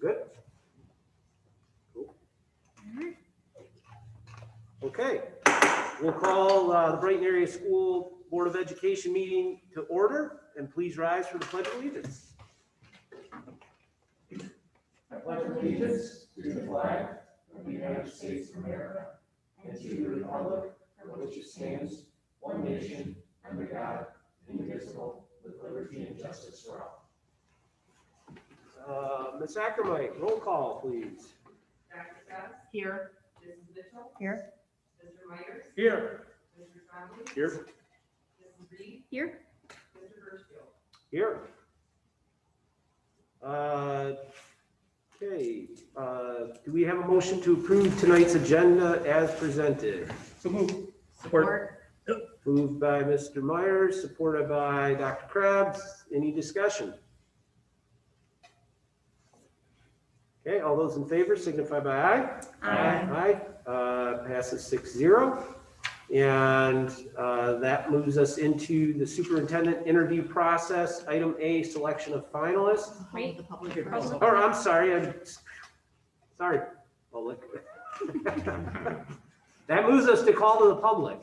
good? Cool. Okay, we'll call the Brighton Area School Board of Education meeting to order, and please rise for the Pledge of Allegiance. I pledge allegiance to the flag of the United States of America and to the republic for which it stands, one nation, under God, indivisible, with liberty and justice for all. Ms. Ackermite, roll call, please. Dr. Seth? Here. Mrs. Mitchell? Here. Mr. Myers? Here. Mr. Trombley? Here. Mrs. Reed? Here. Mr. Birchfield? Here. Okay, do we have a motion to approve tonight's agenda as presented? So move. Support. Moved by Mr. Myers, supported by Dr. Krabs. Any discussion? Okay, all those in favor signify by aye. Aye. Aye. Passes 6-0. And that moves us into the superintendent interview process. Item A, selection of finalists. Wait, the public. Oh, I'm sorry. Sorry, public. That moves us to call to the public.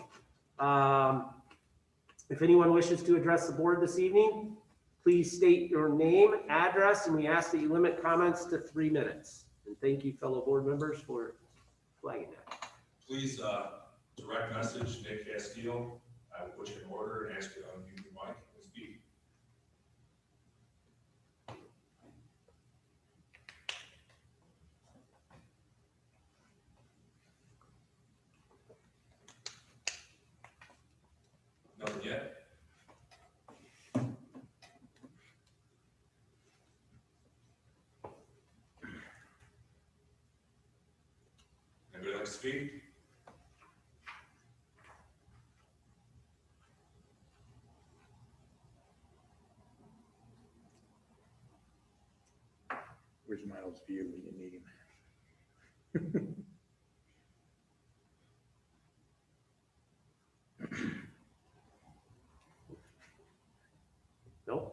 If anyone wishes to address the board this evening, please state your name, address, and we ask that you limit comments to 3 minutes. And thank you, fellow board members, for flagging that. Please direct message Nick Castillo. I will put you in order and ask you to unmute your mic and speak. Nothing yet? Anybody like to speak? Where's Miles' view when you need him? No?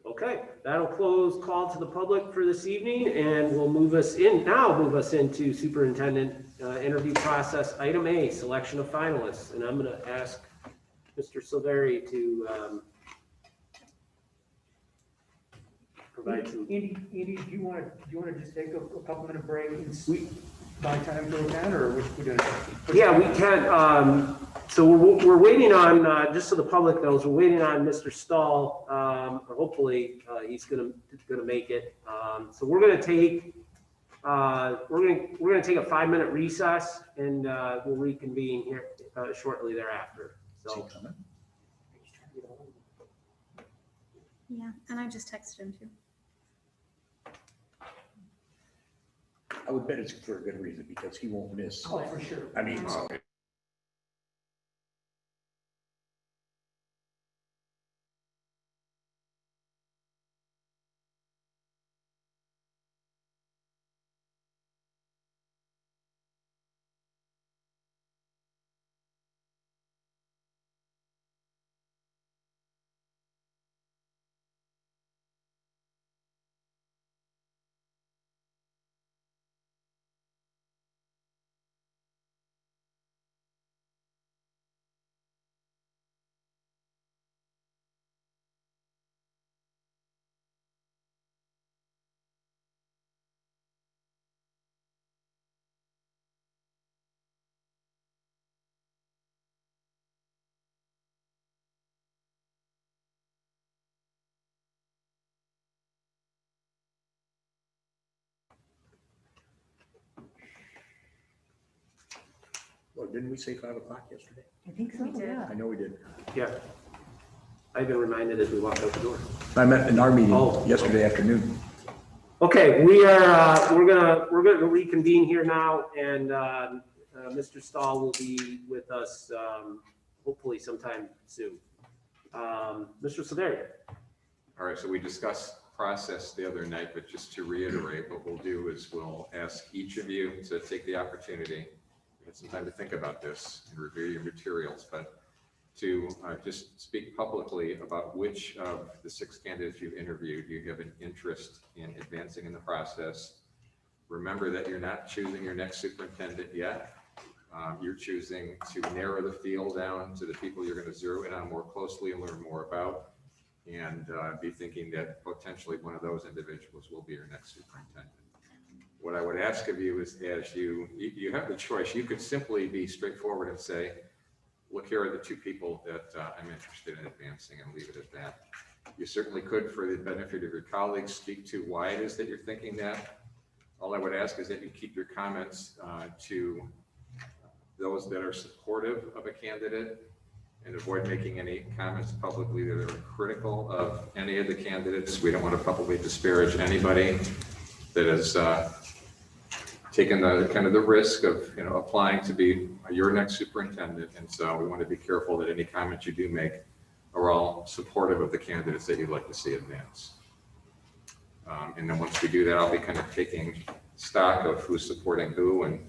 Okay, that'll close call to the public for this evening, and we'll move us into superintendent interview process. Item A, selection of finalists, and I'm going to ask Mr. Silveri to provide some. Andy, do you want to just take a couple minute break and buy time for that, or what we doing? Yeah, we can. So we're waiting on, just so the public knows, we're waiting on Mr. Stahl. Hopefully he's gonna make it. So we're gonna take a 5-minute recess, and we'll reconvene here shortly thereafter. Is he So coming? Yeah, and I just texted him too. I would bet it's for a good reason, because he won't miss. Oh, for sure. I mean, well, didn't we say 5 o'clock yesterday? I think so, yeah. I know we did. yeah, I've been reminded as we walk out the door. I met in our meeting Oh, yesterday afternoon. Okay, we're gonna reconvene here now, and Mr. Stahl will be with us hopefully sometime soon. Mr. Silveri. All right, so we discussed process the other night, but just to reiterate, what we'll do is we'll ask each of you to take the opportunity, get some time to think about this and review your materials, but to just speak publicly about which of the 6 candidates you've interviewed you have an interest in advancing in the process. Remember that you're not choosing your next superintendent yet. You're choosing to narrow the field down to the people you're going to zero in on more closely and learn more about, and be thinking that potentially one of those individuals will be your next superintendent. What I would ask of you is, as you have the choice, you could simply be straightforward and say, look, here are the 2 people that I'm interested in advancing, and leave it at that. You certainly could, for the benefit of your colleagues, speak to why it is that you're thinking that. All I would ask is that you keep your comments to those that are supportive of a candidate, and avoid making any comments publicly that are critical of any of the candidates. We don't want to publicly disparage anybody that has taken the kind of the risk of applying to be your next superintendent. And so we want to be careful that any comments you do make are all supportive of the candidates that you'd like to see advance. And then once we do that, I'll be kind of taking stock of who's supporting who, and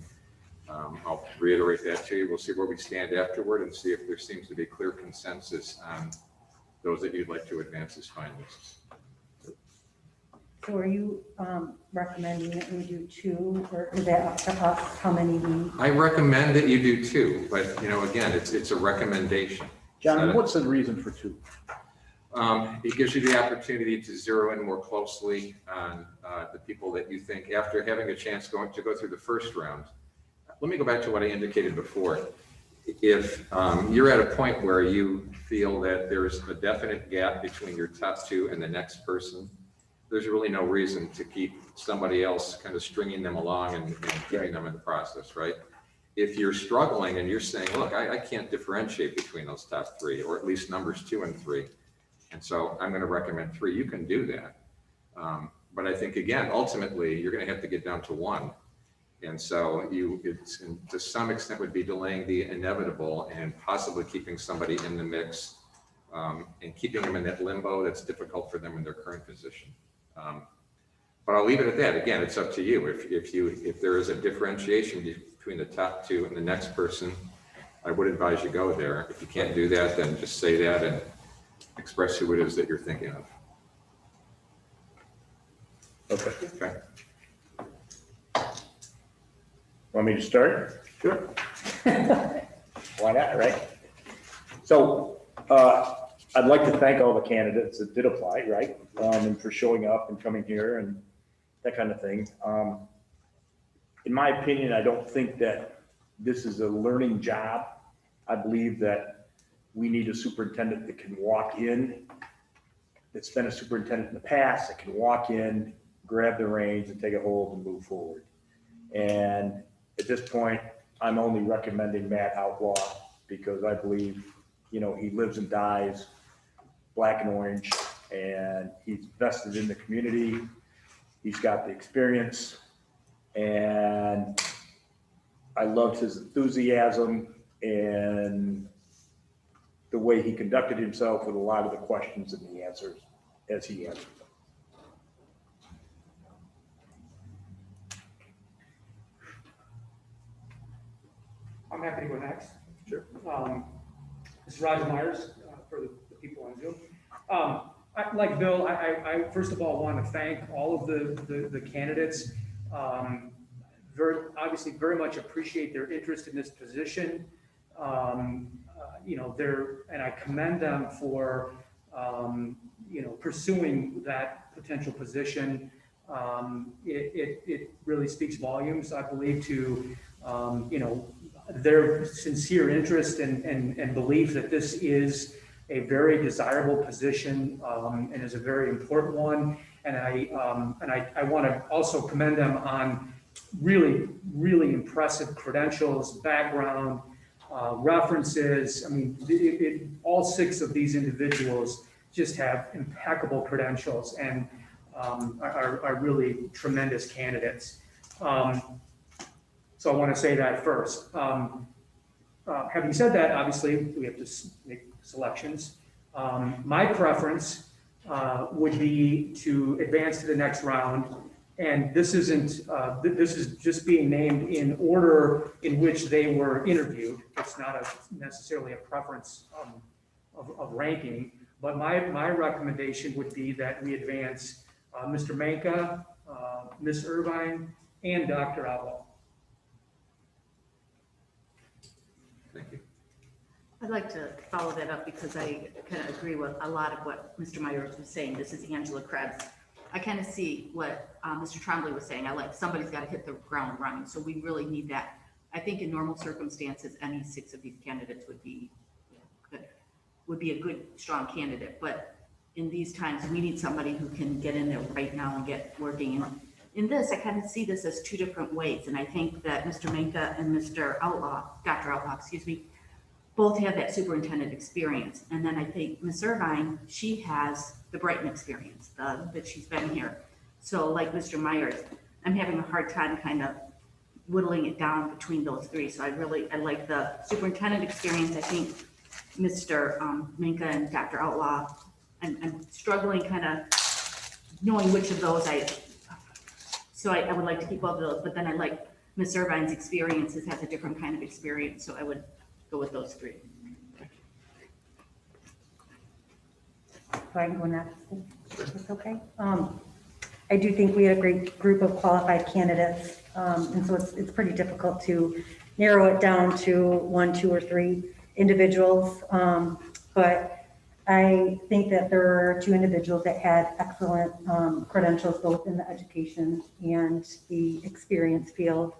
I'll reiterate that to you. We'll see where we stand afterward and see if there seems to be clear consensus on those that you'd like to advance as finalists. So are you recommending that we do 2, or is that up to us how many we? I recommend that you do 2, but again, it's a recommendation. John, what's the reason for 2? It gives you the opportunity to zero in more closely on the people that you think, after having a chance to go through the first round. Let me go back to what I indicated before. If you're at a point where you feel that there's a definite gap between your top 2 and the next person, there's really no reason to keep somebody else kind of stringing them along and keeping them in the process, right? If you're struggling and you're saying, look, I can't differentiate between those top 3, or at least numbers 2 and 3, and so I'm going to recommend 3, you can do that. But I think, again, ultimately, you're going to have to get down to 1. And so it's to some extent would be delaying the inevitable and possibly keeping somebody in the mix, and keeping them in that limbo that's difficult for them in their current position. But I'll leave it at that. Again, it's up to you. If there is a differentiation between the top 2 and the next person, I would advise you go there. If you can't do that, then just say that and express who it is that you're thinking of. Okay. Want me to start? Sure. Why not, right? So I'd like to thank all the candidates that did apply, right? And for showing up and coming here and that kind of thing. In my opinion, I don't think that this is a learning job. I believe that we need a superintendent that can walk in, that's been a superintendent in the past, that can walk in, grab the reins and take a hold and move forward. And at this point, I'm only recommending Matt Outlaw because I believe, he lives and dies black and orange, and he's vested in the community. He's got the experience, and I loved his enthusiasm and the way he conducted himself with a lot of the questions and the answers as he answered them. I'm happy to go next. Sure. This is Roger Myers, for the people on Zoom. Like Bill, I first of all want to thank all of the candidates. Obviously very much appreciate their interest in this position. And I commend them for, pursuing that potential position. It really speaks volumes, I believe, to, their sincere interest and belief that this is a very desirable position, and is a very important one. And I want to also commend them on really, really impressive credentials, background, references. I mean, all 6 of these individuals just have impeccable credentials and are really tremendous candidates. So I want to say that first. Having said that, obviously, we have to make selections. My preference would be to advance to the next round. And this isn't, this is just being named in order in which they were interviewed. it's not necessarily a preference of ranking, but my recommendation would be that we advance Mr. Manka, Ms. Irvine, and Dr. Outlaw. Thank you. I'd like to follow that up because I kind of agree with a lot of what Mr. Myers was saying. This is Angela Krebs. I kind of see what Mr. Trombley was saying. I like somebody's got to hit the ground running, so we really need that. I think in normal circumstances, any 6 of these candidates would be a good, strong candidate. But in these times, we need somebody who can get in there right now and get working. And in this, I kind of see this as 2 different ways. And I think that Mr. Manka and Mr. Outlaw, Dr. Outlaw, excuse me, both have that superintendent experience. And then I think Ms. Irvine, she has the Brighton experience, that she's been here. So like Mr. Myers, I'm having a hard time kind of whittling it down between those 3. So I like the superintendent experience. I think Mr. Minka and Dr. Outlaw, I'm struggling kind of knowing which of those so I would like to keep all of those, but then I like Ms. Irvine's experiences, has a different kind of experience. So I would go with those 3. So I can go next. That's okay. I do think we had a great group of qualified candidates. And so it's pretty difficult to narrow it down to 1, 2, or 3 individuals. But I think that there are 2 individuals that had excellent credentials, both in the education and the experience field.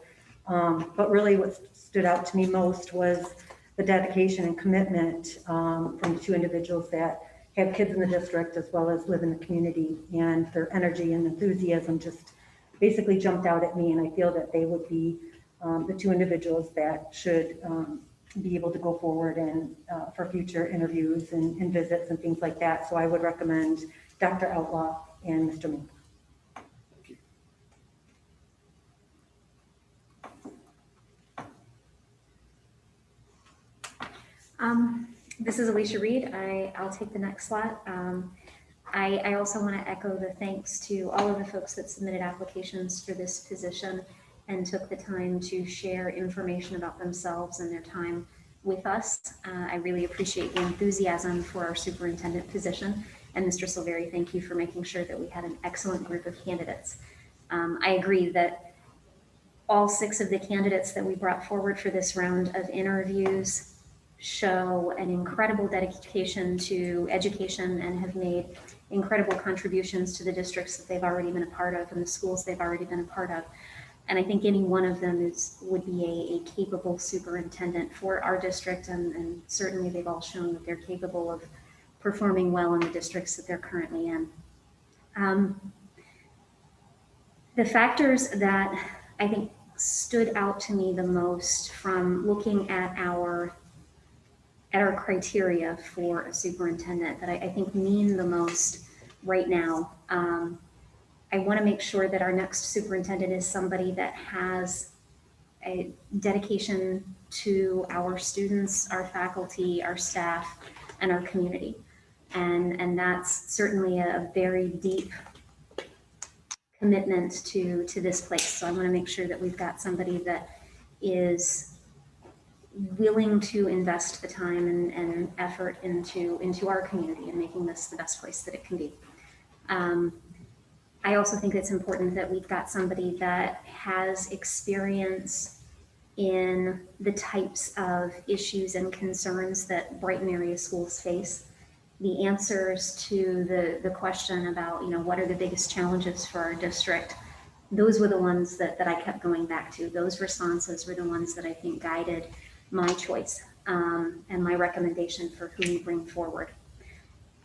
But really what stood out to me most was the dedication and commitment from the 2 individuals that have kids in the district as well as live in the community, and their energy and enthusiasm just basically jumped out at me. And I feel that they would be the 2 individuals that should be able to go forward and for future interviews and visits and things like that. So I would recommend Dr. Outlaw and Mr. Mink. This is Alicia Reed. I'll take the next slot. I also want to echo the thanks to all of the folks that submitted applications for this position and took the time to share information about themselves and their time with us. I really appreciate the enthusiasm for our superintendent position. And Mr. Silveri, thank you for making sure that we had an excellent group of candidates. I agree that all 6 of the candidates that we brought forward for this round of interviews show an incredible dedication to education and have made incredible contributions to the districts that they've already been a part of and the schools they've already been a part of. And I think any one of them would be a capable superintendent for our district, and certainly they've all shown that they're capable of performing well in the districts that they're currently in. The factors that I think stood out to me the most from looking at our criteria for a superintendent that I think mean the most right now. I want to make sure that our next superintendent is somebody that has a dedication to our students, our faculty, our staff, and our community. And that's certainly a very deep commitment to this place. So I want to make sure that we've got somebody that is willing to invest the time and effort into our community and making this the best place that it can be. I also think it's important that we've got somebody that has experience in the types of issues and concerns that Brighton area schools face. The answers to the question about, what are the biggest challenges for our district? Those were the ones that I kept going back to. Those responses were the ones that I think guided my choice and my recommendation for who we bring forward.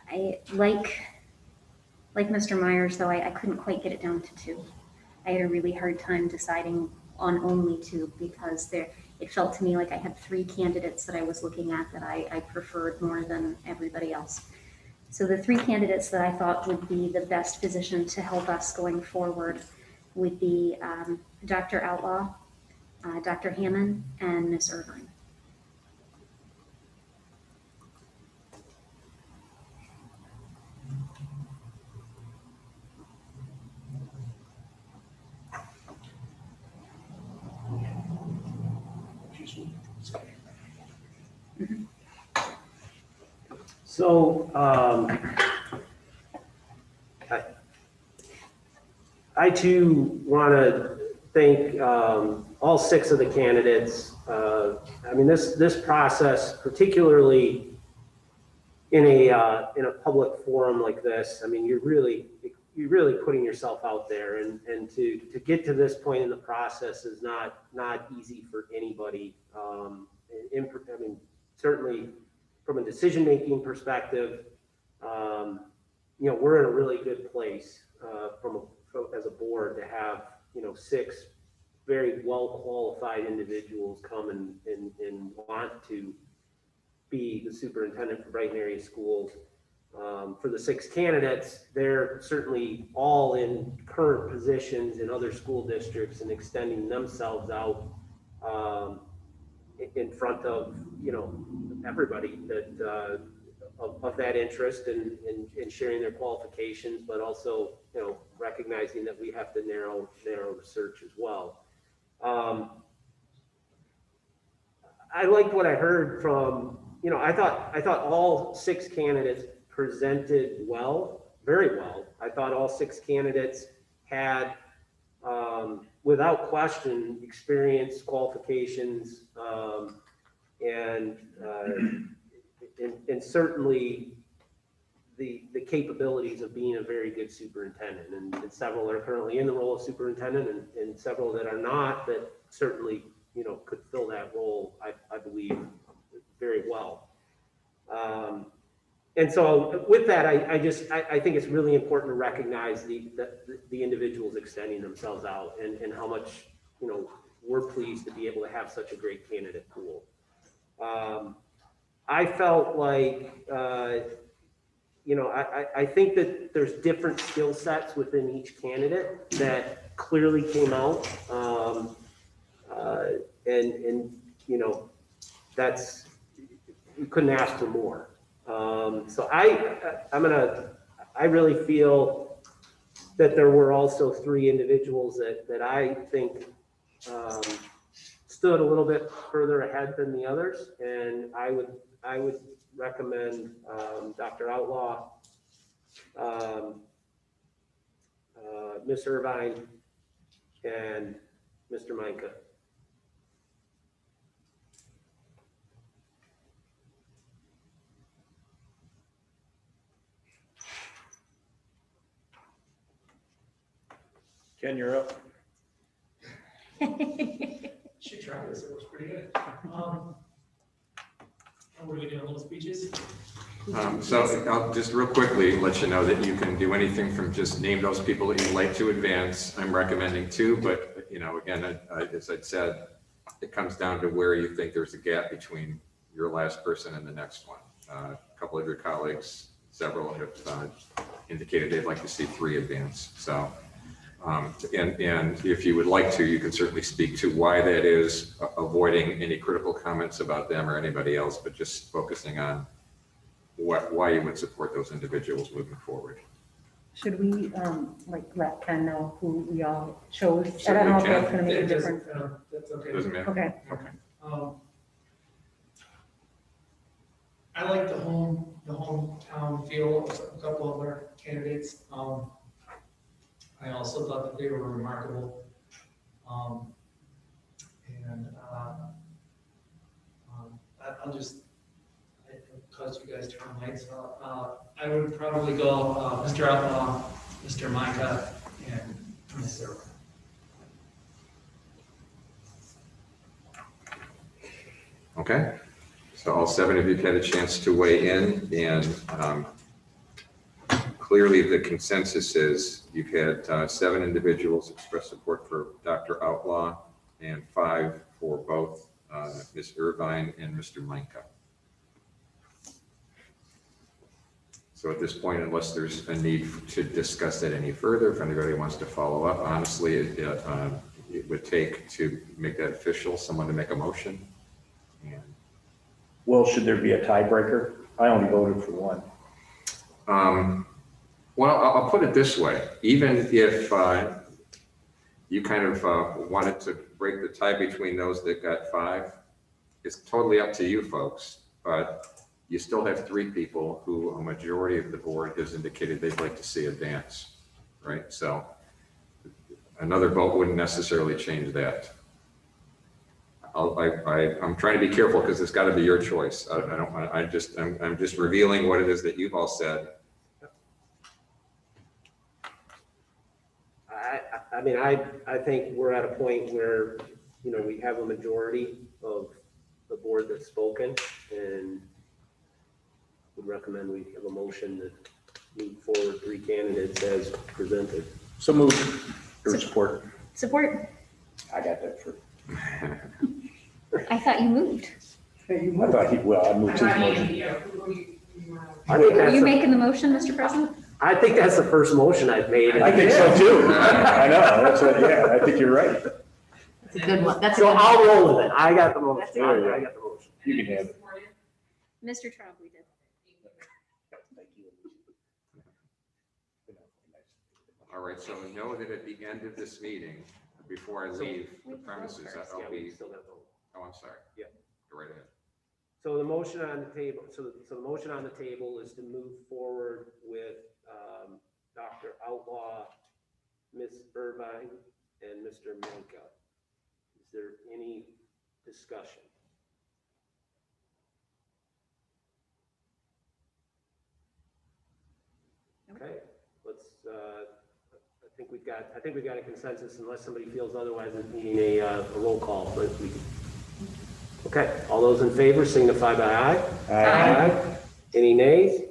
I like Mr. Myers, though, I couldn't quite get it down to 2. I had a really hard time deciding on only 2 because it felt to me like I had 3 candidates that I was looking at that I preferred more than everybody else. So the 3 candidates that I thought would be the best position to help us going forward would be Dr. Outlaw, Dr. Hammond, and Ms. Irvine. So, I too want to thank all 6 of the candidates. I mean, this process, particularly in a public forum like this, I mean, you're really putting yourself out there, and to get to this point in the process is not easy for anybody. I mean, certainly from a decision-making perspective, we're in a really good place as a board to have 6 very well qualified individuals come and want to be the superintendent for Brighton area schools. For the 6 candidates, they're certainly all in current positions in other school districts and extending themselves out in front of everybody that of that interest and sharing their qualifications, but also recognizing that we have to narrow the search as well. I liked what I heard from I thought all 6 candidates presented well, very well. I thought all 6 candidates had, without question, experience, qualifications, and certainly the capabilities of being a very good superintendent. And several are currently in the role of superintendent, and several that are not, that certainly could fill that role, I believe, very well. And so with that, I think it's really important to recognize the individuals extending themselves out, and how much we're pleased to be able to have such a great candidate pool. I felt like I think that there's different skill sets within each candidate that clearly came out, and that's, you couldn't ask for more. So I really feel that there were also 3 individuals that I think stood a little bit further ahead than the others, and I would recommend Dr. Outlaw, Ms. Irvine, and Mr. Micah. Ken, you're up. Should try this, it was pretty good. What are we doing, little speeches? So I'll just real quickly let you know that you can do anything from just name those people that you'd like to advance. I'm recommending 2, but again, as I said, it comes down to where you think there's a gap between your last person and the next one. A couple of your colleagues, several have indicated they'd like to see 3 advance. So, and if you would like to, you can certainly speak to why that is, avoiding any critical comments about them or anybody else, but just focusing on why you would support those individuals moving forward. Should we, let Ken know who we all chose? I Certainly don't know if can. that's gonna make a difference. That's okay. Doesn't matter. Okay. Okay. I like the hometown feel of a couple of our candidates. I also thought that they were remarkable. I'll just, it caused you guys to turn lights. I would probably go Mr. Outlaw, Mr. Micah, and Ms. Irwin. Okay. So all 7 of you had a chance to weigh in, and clearly the consensus is you've had 7 individuals express support for Dr. Outlaw and 5 for both Ms. Irvine and Mr. Micah. So at this point, unless there's a need to discuss that any further, if anybody wants to follow up, honestly, it would take to make that official, someone to make a motion. And Well, should there be a tiebreaker? I only voted for 1. well, I'll put it this way. Even if you kind of wanted to break the tie between those that got 5, it's totally up to you folks. But you still have 3 people who a majority of the board has indicated they'd like to see advance, right? So another vote wouldn't necessarily change that. I'm trying to be careful because it's got to be your choice. I'm just revealing what it is that you've all said. I mean, I think we're at a point where, you know, we have a majority of the board that's spoken, and would recommend we have a motion to move forward 3 candidates as presented. So moved or support. Support. I got that for. I thought you moved. I thought I moved his motion. I think Are that's you the- making the motion, Mr. President? I think that's the first motion I've made. I think so too. I know, that's what, yeah, I think you're right. It's a good one. That's a So good one. I'll roll with it. I got the motion. There you go. I got the motion. You can have it. Mr. Trombley did. All right, so know that at the end of this meeting, before I leave the premises, Yeah, I'll we be, still got the vote. oh, I'm sorry. Yeah. Go right ahead. So the motion on the table, so the motion on the table is to move forward with Dr. Outlaw, Ms. Irvine, and Mr. Manka. Is there any discussion? Okay, let's, I think we've got a consensus unless somebody feels otherwise of needing a roll call, but we can. Okay, all those in favor signify by aye. Aye. Any nays?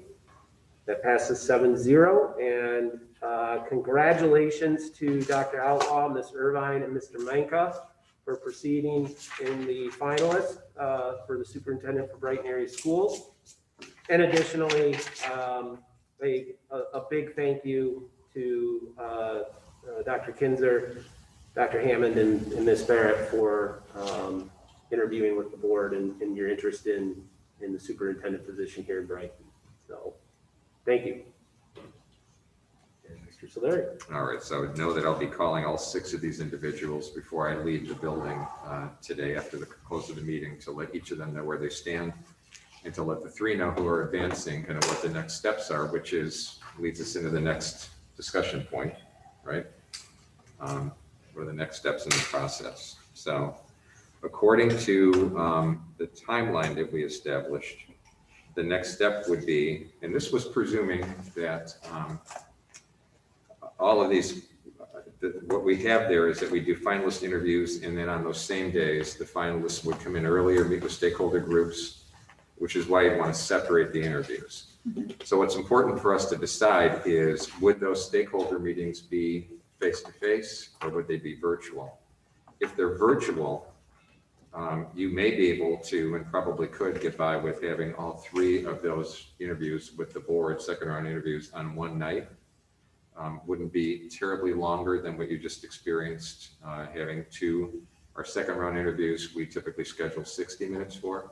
That passes 7-0, and congratulations to Dr. Outlaw, Ms. Irvine, and Mr. Manka for proceeding in the finalists for the superintendent for Brighton area schools. And additionally, a big thank you to Dr. Kinzer, Dr. Hammond, and Ms. Barrett for interviewing with the board and your interest in the superintendent position here in Brighton. So, thank you. And Mr. Solari. All right, so know that I'll be calling all 6 of these individuals before I leave the building today after the close of the meeting to let each of them know where they stand and to let the 3 know who are advancing kind of what the next steps are, which leads us into the next discussion point, right? What are the next steps in the process? So according to the timeline that we established, the next step would be, and this was presuming that all of these, what we have there is that we do finalist interviews, and then on those same days, the finalists would come in earlier, meet with stakeholder groups, which is why you want to separate the interviews. So what's important for us to decide is, would those stakeholder meetings be face-to-face or would they be virtual? If they're virtual, you may be able to, and probably could, get by with having all 3 of those interviews with the board, second round interviews, on one night. Wouldn't be terribly longer than what you just experienced having 2. Our second round interviews, we typically schedule 60 minutes for.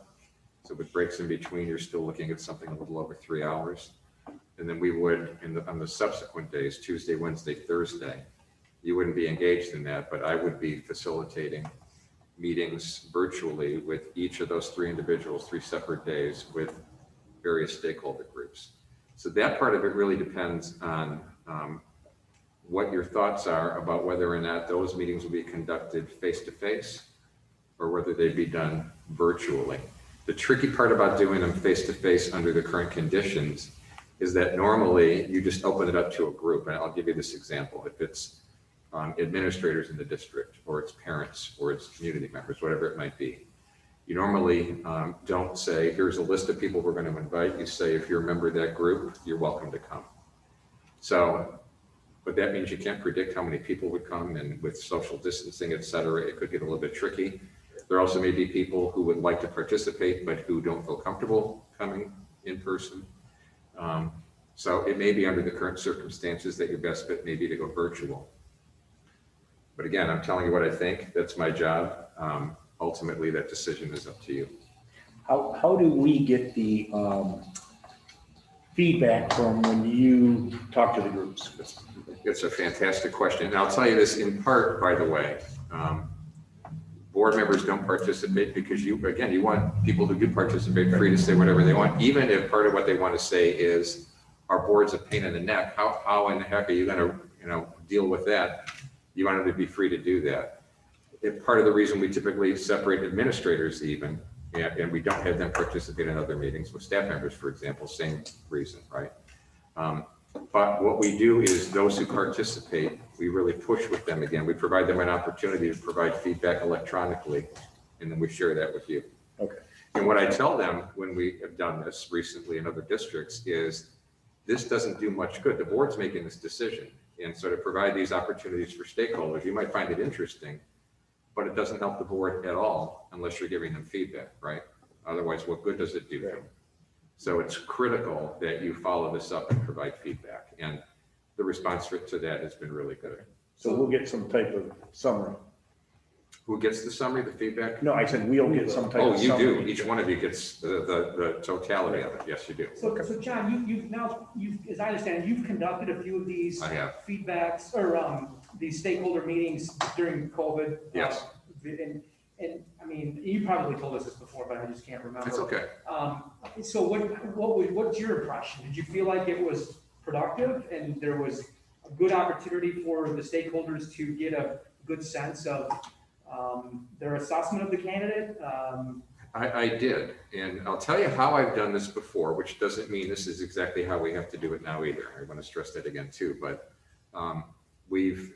So with breaks in between, you're still looking at something a little over 3 hours. And then we would, on the subsequent days, Tuesday, Wednesday, Thursday, you wouldn't be engaged in that, but I would be facilitating meetings virtually with each of those 3 individuals, 3 separate days with various stakeholder groups. So that part of it really depends on what your thoughts are about whether or not those meetings will be conducted face-to-face or whether they'd be done virtually. The tricky part about doing them face-to-face under the current conditions is that normally you just open it up to a group. And I'll give you this example. If it's administrators in the district, or it's parents, or it's community members, whatever it might be, you normally don't say, here's a list of people we're going to invite. You say, if you're a member of that group, you're welcome to come. So, but that means you can't predict how many people would come, and with social distancing, et cetera, it could get a little bit tricky. There also may be people who would like to participate, but who don't feel comfortable coming in person. So it may be under the current circumstances that your best bet may be to go virtual. But again, I'm telling you what I think. That's my job. Ultimately, that decision is up to you. How do we get the feedback from when you talk to the groups? It's a fantastic question. And I'll tell you this in part, by the way. board members don't participate because you want people who do participate free to say whatever they want, even if part of what they want to say is our board's a pain in the neck. How in the heck are you going to, deal with that? You want them to be free to do that. If part of the reason we typically separate administrators even, and we don't have them participate in other meetings with staff members, for example, same reason, right? But what we do is those who participate, we really push with them again. We provide them an opportunity to provide feedback electronically, and then we share that with you. Okay. And what I tell them when we have done this recently in other districts is this doesn't do much good. The board's making this decision. And so to provide these opportunities for stakeholders, you might find it interesting, but it doesn't help the board at all unless you're giving them feedback, right? Otherwise, what good does it do them? So it's critical that you follow this up and provide feedback. And the response to that has been really good. So we'll get some type of summary. Who gets the summary, the feedback? No, I said we'll get some type Oh, of you summary. do. Each one of you gets the totality of it. Yes, you do. So John, you've, as I understand, you've conducted a few of these I have. feedbacks or these stakeholder meetings during COVID. Yes. And I mean, you probably told us this before, but I just can't remember. It's okay. So what's your impression? Did you feel like it was productive and there was a good opportunity for the stakeholders to get a good sense of their assessment of the candidate? I did, and I'll tell you how I've done this before, which doesn't mean this is exactly how we have to do it now either. I want to stress that again too, but we've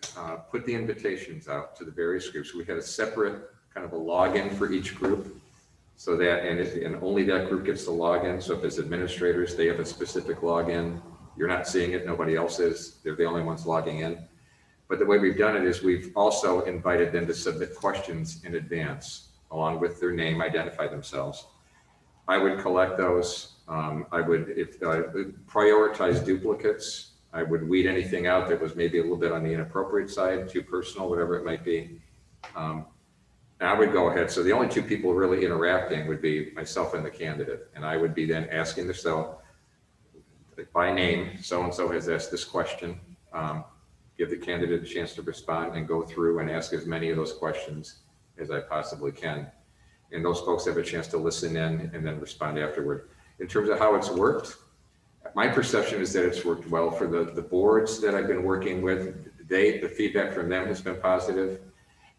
put the invitations out to the various groups. We had a separate kind of a login for each group, so that, and only that group gets to log in. So if it's administrators, they have a specific login. You're not seeing it, nobody else is. They're the only ones logging in. But the way we've done it is we've also invited them to submit questions in advance, along with their name, identify themselves. I would collect those. I would, if prioritize duplicates, I would weed anything out that was maybe a little bit on the inappropriate side, too personal, whatever it might be. And I would go ahead. So the only two people really interacting would be myself and the candidate. And I would be then asking the by name, so-and-so has asked this question. Give the candidate a chance to respond and go through and ask as many of those questions as I possibly can. And those folks have a chance to listen in and then respond afterward. In terms of how it's worked, my perception is that it's worked well for the boards that I've been working with. The feedback from them has been positive.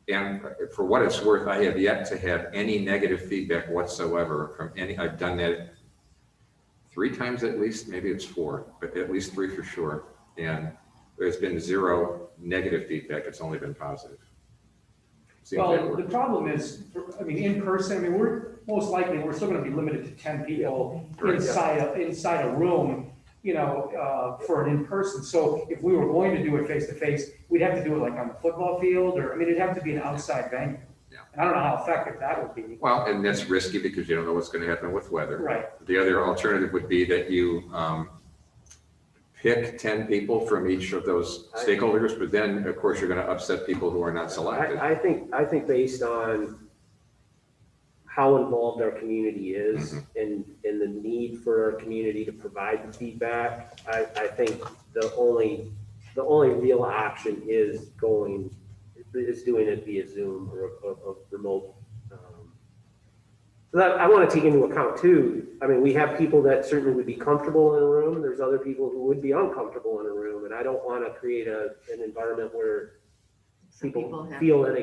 And for what it's worth, I have yet to have any negative feedback whatsoever from any. I've done that 3 times at least, maybe it's 4, but at least 3 for sure. And there's been 0 negative feedback. It's only been positive. Well, the problem is, in person, we're most likely, we're still going to be limited to 10 people inside a room, for an in-person. So if we were going to do it face-to-face, we'd have to do it like on the football field, or, it'd have to be an outside venue. Yeah. And I don't know how effective that would be. Well, and that's risky because you don't know what's going to happen with weather. Right. The other alternative would be that you pick 10 people from each of those stakeholders, but then of course you're going to upset people who are not selected. I think based on how involved our community is and the need for our community to provide the feedback, I think the only real option is doing it via Zoom or a remote. So that I want to take into account too. We have people that certainly would be comfortable in a room, and there's other people who would be uncomfortable in a room, and I don't want to create an environment where people feel that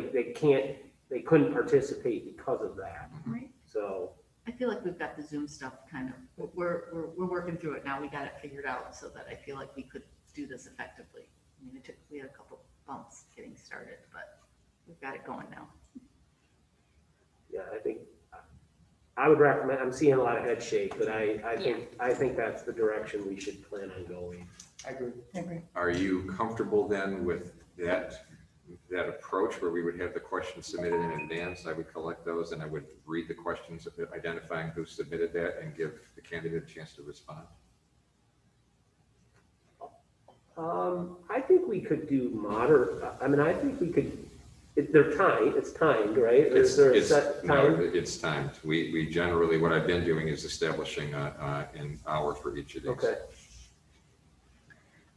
they couldn't participate because of that. Right. So I feel like we've got the Zoom stuff kind of, we're working through it now. We got it figured out so that I feel like we could do this effectively. We had a couple bumps getting started, but we've got it going now. yeah, I would recommend. I'm seeing a lot of head shake, but I think that's the direction we should plan on going. I agree. Are you comfortable then with that approach where we would have the questions submitted in advance? I would collect those and I would read the questions, identifying who submitted that, and give the candidate a chance to respond. I think we could do moderate. I think we could. It's timed, right? Is there a set time? No, it's timed. We generally, what I've been doing is establishing an hour for each of these. Okay.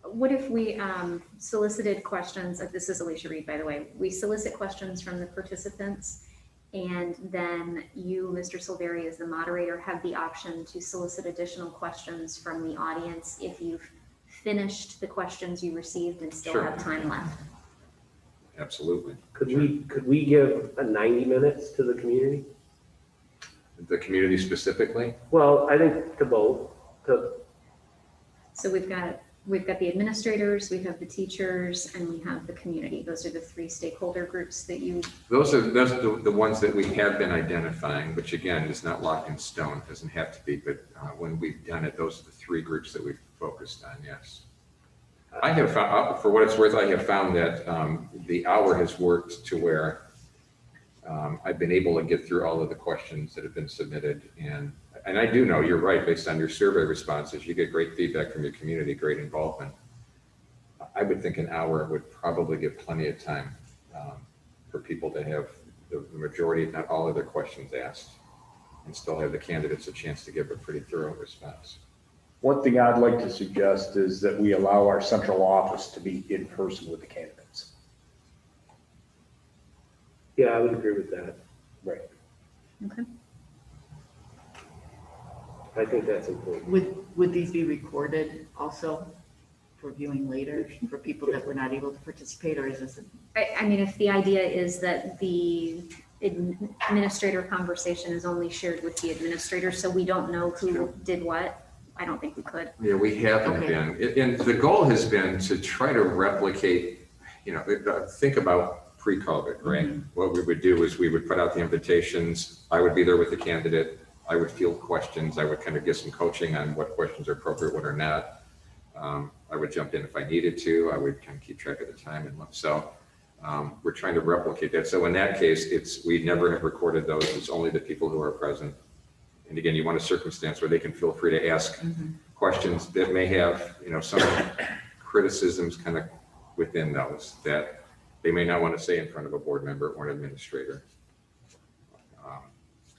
What if we solicited questions, this is Alicia Reed, by the way, we solicit questions from the participants, And then you, Mr. Silveri, as the moderator, have the option to solicit additional questions from the audience if you've finished the questions you received and still Sure. have time left. Absolutely. Could we give a 90 minutes to the community? The community specifically? Well, I think to both, So we've got the administrators, we have the teachers, and we have the community. Those are the three stakeholder groups that you, Those are the ones that we have been identifying, which again, is not locked in stone, doesn't have to be, but when we've done it, those are the three groups that we've focused on, yes. I have found, for what it's worth, I have found that the hour has worked to where I've been able to get through all of the questions that have been submitted. And I do know, you're right, based on your survey responses, you get great feedback from your community, great involvement. I would think an hour would probably give plenty of time for people to have the majority, if not all of their questions asked, and still have the candidates a chance to give a pretty thorough response. One thing I'd like to suggest is that we allow our central office to be in person with the candidates. yeah, I would agree with that. Right. okay? I think that's important. Would these be recorded also for viewing later for people that were not able to participate, or is this? I mean, if the idea is that the administrator conversation is only shared with the administrator, so we don't know who did what, I don't think we could. Yeah, we haven't been. And the goal has been to try to replicate, think about pre-COVID, right? Mm-hmm. What we would do is we would put out the invitations. I would be there with the candidate. I would field questions. I would kind of give some coaching on what questions are appropriate, what are not. I would jump in if I needed to. I would kind of keep track of the time and so we're trying to replicate that. So in that case, we never have recorded those. It's only the people who are present. And again, you want a circumstance where they can feel free to ask questions that may have, some criticisms kind of within those that they may not want to say in front of a board member or an administrator.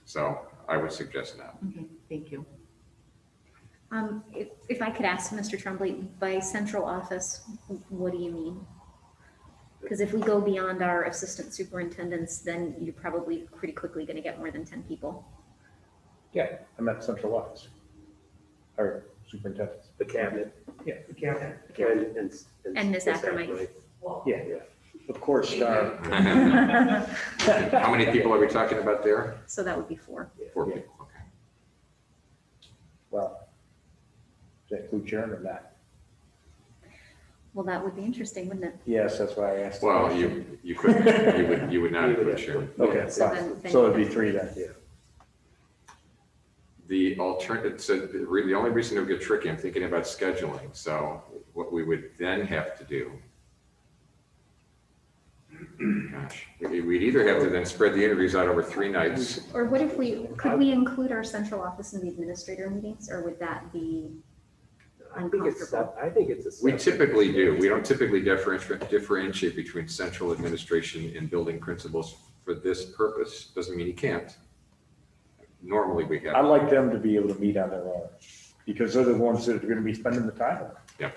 So I would suggest not. Okay, thank you. If I could ask Mr. Tremblay, by central office, what do you mean? Because if we go beyond our assistant superintendents, then you're probably pretty quickly going to get more than 10 people. Yeah, I'm at central office. Or superintendents. The cabinet. Yeah, the cabinet. And Ms. Ackerman. Yeah, of course. How many people are we talking about there? So that would be 4. 4 people, okay. Well, does that include Sharon or not? Well, that would be interesting, wouldn't it? Yes, that's why I asked. Well, you could, you would not include Sharon. Okay, So fine. then So it'd be 3 then. Yeah. The alternative, so the only reason it would get tricky, I'm thinking about scheduling. So what we would then have to do, gosh, we'd either have to then spread the interviews out over 3 nights. Or what if could we include our central office in the administrator meetings, or would that be uncomfortable? I think it's a. We typically do. We don't typically differentiate between central administration and building principals for this purpose. Doesn't mean you can't. Normally we have. I'd like them to be able to meet on their own because they're the ones that are going to be spending the time. Yep.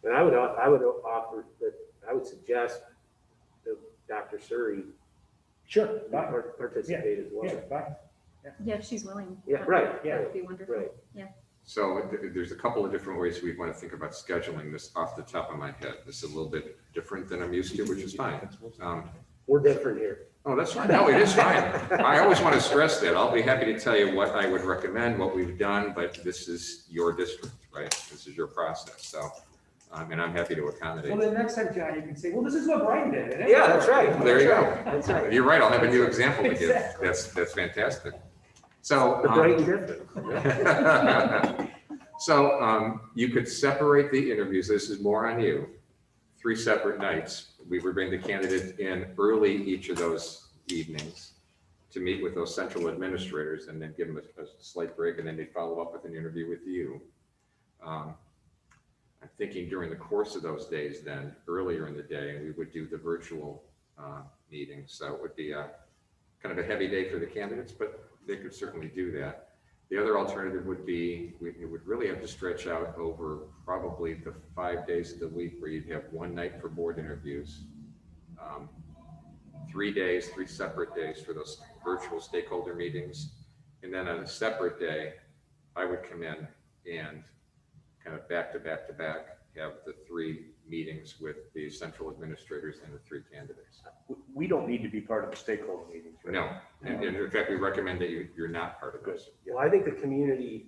And I would offer that, I would suggest that Dr. Suri Sure. participate as well. Yeah, fine. Yeah, if she's willing. Yeah, right, That would be wonderful. right. Yeah. So there's a couple of different ways we want to think about scheduling this off the top of my head. This is a little bit different than I'm used to, which is fine. We're different here. Oh, that's fine. No, it is fine. I always want to stress that. I'll be happy to tell you what I would recommend, what we've done, but this is your district, right? This is your process. So, and I'm happy to accommodate. Well, then next time, John, you can say, well, this is what Brian did. and it Yeah, that's worked." right. There you go. That's right. You're right. I'll have a new example to give. Exactly. That's fantastic. So, The bright and different. so you could separate the interviews. This is more on you. 3 separate nights. We would bring the candidate in early each of those evenings to meet with those central administrators and then give them a slight break, and then they follow up with an interview with you. I'm thinking during the course of those days, then earlier in the day, we would do the virtual meeting. So it would be a kind of a heavy day for the candidates, but they could certainly do that. The other alternative would be, we would really have to stretch out over probably the 5 days of the week where you'd have 1 night for board interviews, 3 days, 3 separate days for those virtual stakeholder meetings. And then on a separate day, I would come in and kind of back to back to back, have the 3 meetings with the central administrators and the 3 candidates. We don't need to be part of the stakeholder meetings. Right? No, and in fact, we recommend that you're not part of this. Well, I think the community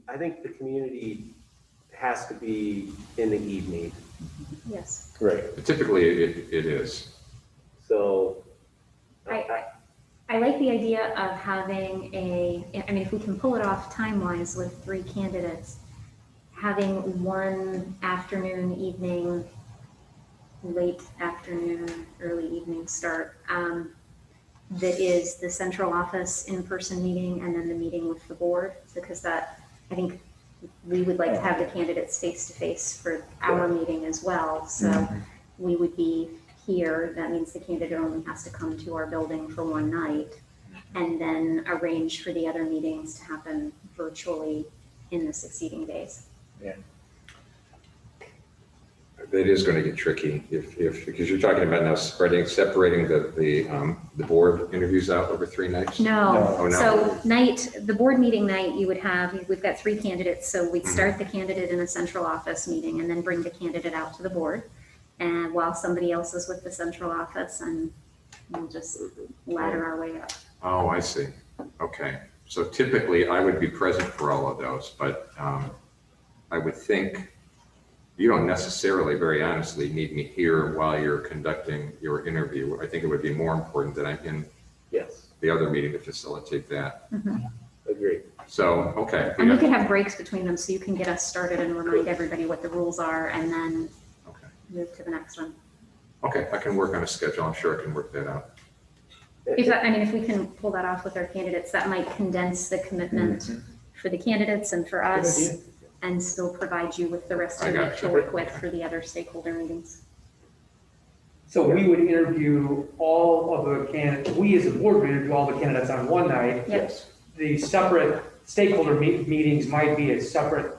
has to be in the evening. Yes. Right. But typically, it is. So. I like the idea of having if we can pull it off time-wise with 3 candidates, having one afternoon, evening, late afternoon, early evening start, that is the central office in-person meeting and then the meeting with the board, because I think we would like to have the candidates face-to-face for our meeting as well. So we would be here, that means the candidate only has to come to our building for one night, and then arrange for the other meetings to happen virtually in the succeeding days. Yeah. That is going to get tricky because you're talking about now separating the board interviews out over 3 nights. No, Oh, no. So the board meeting night, we've got 3 candidates, so we'd start the candidate in a central office meeting and then bring the candidate out to the board. And while somebody else is with the central office, and we'll just ladder our way up. Oh, I see. Okay. So typically I would be present for all of those, but I would think you don't necessarily, very honestly, need me here while you're conducting your interview. I think it would be more important that I'm in the other meeting to facilitate that. Agreed. So, okay. And we could have breaks between them so you can get us started and remind everybody what the rules are, and then move to the next one. Okay, I can work on a schedule. I'm sure I can work that out. If we can pull that off with our candidates, that might condense the commitment for the candidates and for us, and still provide you with the rest of the week to work with for the other stakeholder meetings. So we would interview all of the candidates, we as a board would interview all the candidates on one night. Yep. The separate stakeholder meetings might be a separate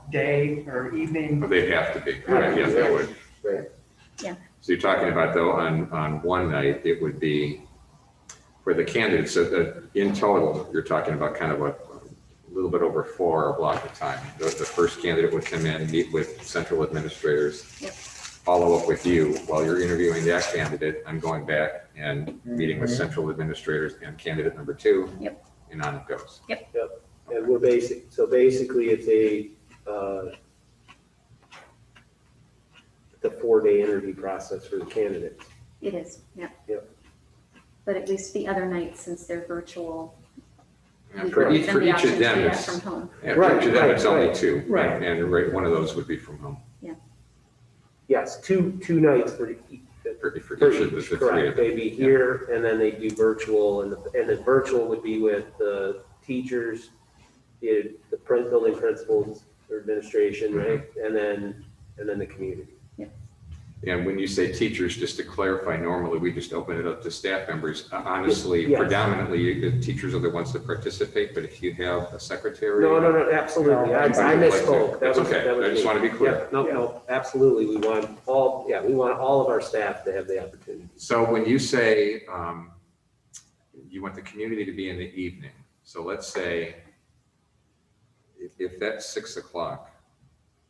day or evening. But they'd have to be. Right? Yes, they would. Right. Yeah. So you're talking about though on one night, it would be for the candidates, so that in total, you're talking about kind of a little bit over 4 block of time. The first candidate would come in, meet with central administrators, follow up with you while you're interviewing that candidate. I'm going back and meeting with central administrators and candidate number 2, and on it goes. And we're basically it's the 4-day interview process for the candidates. It is, but at least the other nights, since they're virtual, Yeah, we for give each them the of option to do them, that it's, from home. for each of them, it's only Right. 2. Right. And one of those would be from home Yes, two nights for each for each of the 3 of correct. them. They'd be here and then they do virtual, and the virtual would be with the teachers, the building principals or administration, right? And then the community. And when you say teachers, just to clarify, normally we just open it up to staff members. Honestly, Yes. predominantly, the teachers are the ones that participate, but if you have a secretary. No, absolutely. I misspoke. That's okay. That was I just me. want to be clear. Yeah, no, absolutely. We want all of our staff to have the opportunity. So when you say you want the community to be in the evening, so let's say if that's 6 o'clock,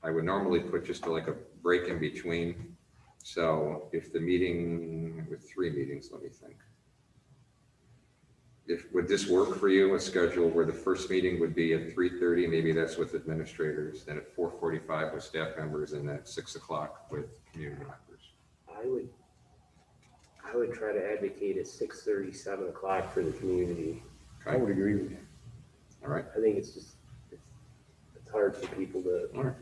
I would normally put just like a break in between. So if the meeting with 3 meetings, let me think. Would this work for you, a schedule where the first meeting would be at 3:30, maybe that's with administrators, then at 4:45 with staff members, and at 6 o'clock with community members? I would try to advocate at 6:30, 7 o'clock for the community. I would agree with you. All right. I think it's hard for people to. All right.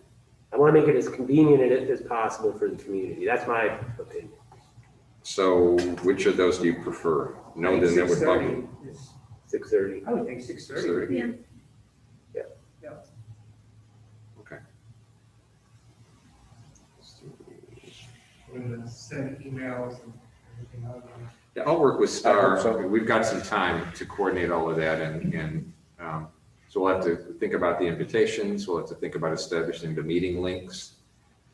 I want to make it as convenient as possible for the community. That's my opinion. So which of those do you prefer? No, then that would bug you. 6:30. I would think 6:30. 6:30? Yeah. Okay. We're gonna send emails and everything out. Yeah, I'll work with I Star. hope so. We've got some time to coordinate all of that, and so we'll have to think about the invitations. We'll have to think about establishing the meeting links.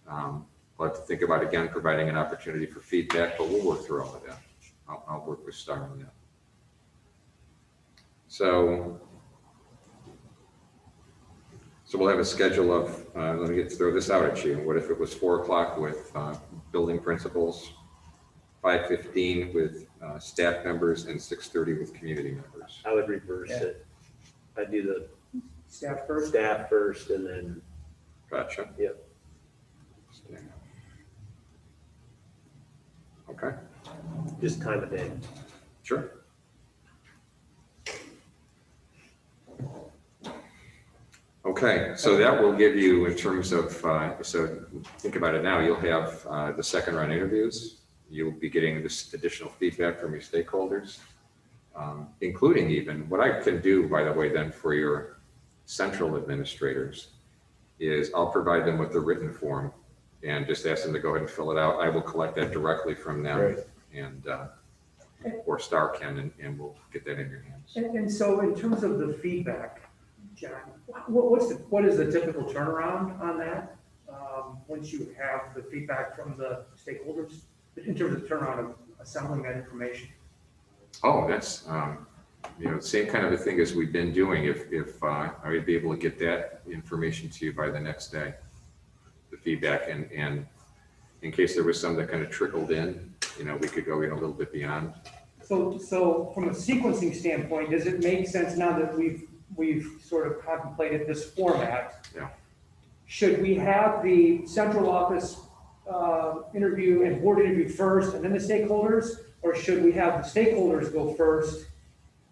We'll have to think about, again, providing an opportunity for feedback, but we'll work through all of that. I'll work with Star on that. So we'll have a schedule of, let me throw this out at you. What if it was 4 o'clock with building principals, 5:15 with staff members, and 6:30 with community members? I would reverse it. I'd do the Staff first? staff first and then, Gotcha. Yep. Okay, just time of day. sure. Okay, so that will give you, in terms of, so think about it now, you'll have the second round interviews. You'll be getting this additional feedback from your stakeholders, including even, what I can do, by the way, then for your central administrators is I'll provide them with the written form and just ask them to go ahead and fill it out. I will collect that directly from them Right. and, or Star can, and we'll get that in your hands. And so in terms of the feedback, John, what is the typical turnaround on that? Once you have the feedback from the stakeholders, in terms of turnaround of assembling that information? Oh, that's, same kind of a thing as we've been doing. If I would be able to get that information to you by the next day, the feedback, and in case there was some that kind of trickled in, we could go in a little bit beyond. So from a sequencing standpoint, does it make sense now that we've sort of contemplated this format? Yeah. Should we have the central office interview and board interview first and then the stakeholders? Or should we have the stakeholders go first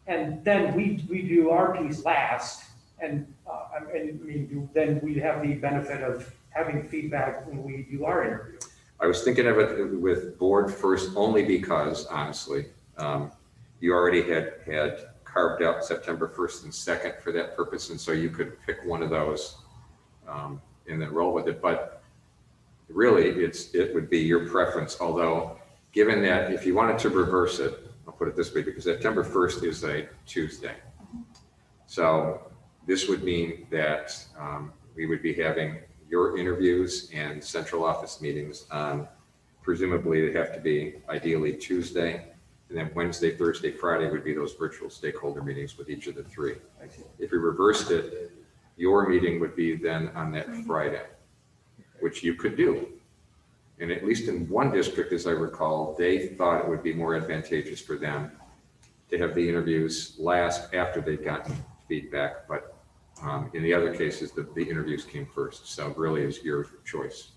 and then we do our piece last? And then we have the benefit of having feedback when we do our interview. I was thinking of it with board first only because, honestly, you already had carved out September 1st and 2nd for that purpose, and so you could pick one of those and then roll with it. But really, it would be your preference, although given that if you wanted to reverse it, I'll put it this way, because September 1st is a Tuesday. So this would mean that we would be having your interviews and central office meetings on, presumably they have to be ideally Tuesday, and then Wednesday, Thursday, Friday would be those virtual stakeholder meetings with each of the three. If we reversed it, your meeting would be then on that Friday, which you could do. And at least in one district, as I recall, they thought it would be more advantageous for them to have the interviews last after they'd gotten feedback. But in the other cases, the interviews came first. So it really is your choice.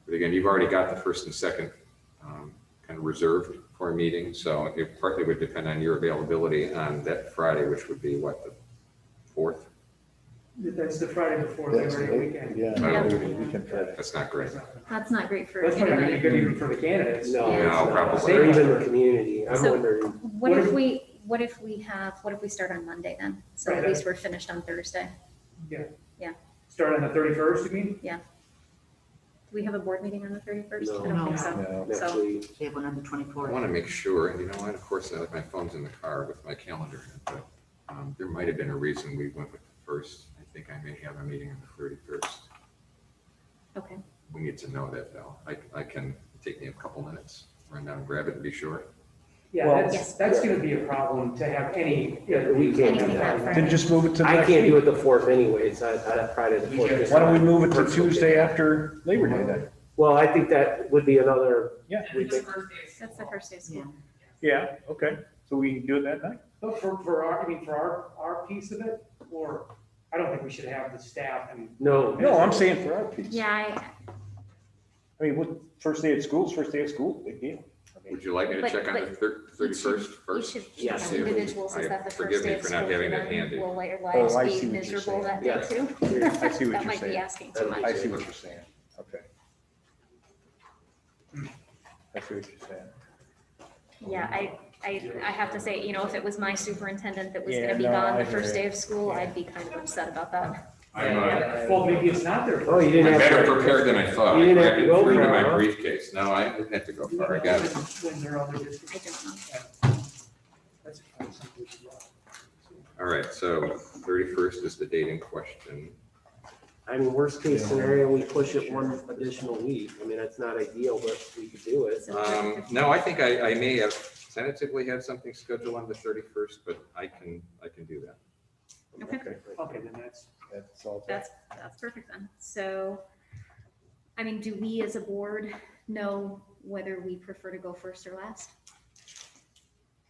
But again, you've already got the first and second kind of reserved for a meeting. So it partly would depend on your availability on that Friday, which would be what, the 4th? That's the Friday before Labor Day weekend. Yeah. Weekend Friday. That's not great. That's not great for That's probably not anybody. good even for the candidates. No, Yeah. it's not. probably. Or even the community. I'm So- wondering, What if we start on Monday then? So at Right. least we're finished on Thursday. Start on the 31st, you mean? Do we have a board meeting on the 31st? No. I don't think so. No. next So- week. They have one on the I 24th. want to make sure, and what, of course, my phone's in the car with my calendar in it, but there might have been a reason we went with the first. I think I may have a meeting on the 31st. Okay. We need to know that, though. I can take me a couple minutes, run down and grab it and be sure. Yeah, Well- that's gonna be a problem to have any. Yeah, we can't do Anything that. on Friday. Then just move it to I next can't do week. it the 4th anyways. Friday the 4th. Why don't we move it to Tuesday after Labor Day then? Well, I think that would be another, Yeah. we think, That's the first day of school. Yeah. Yeah, okay. So we can do it that night? But for our piece of it, or, I don't think we should have the staff and. no. No, I'm saying for our piece. Yeah, I mean, what, first day at school, big deal. Would you like me to But- check on the but 31st you first? should, Yes. as individuals, is that the Forgive first me day of for school not for having that them? handy. Will their Oh, lives I be see what you're miserable saying. that day Yes. too? I see what That you're might be saying. asking too much. I see what you're saying. Okay. I see what you're saying. Yeah, I have to say, if it was my superintendent that was Yeah, gonna be no, gone I the first hear day of school, I'd be kind of upset about that. Well, maybe it's not their. Oh, you didn't I'm have better to. prepared than I thought. You didn't have I to grabbed it go threw it in far, my huh? briefcase. No, I didn't have to go far. I got it. When they're other districts. I don't know. That's probably something we should. All right, so 31st is the date in question. I mean, worst case scenario, we push it one additional week. I mean, that's not ideal, but we could do it. No, I think I may have tentatively had something scheduled on the 31st, but I can do that. Okay. Okay, then That's all. That's perfect then. So, I mean, do we as a board know whether we prefer to go first or last?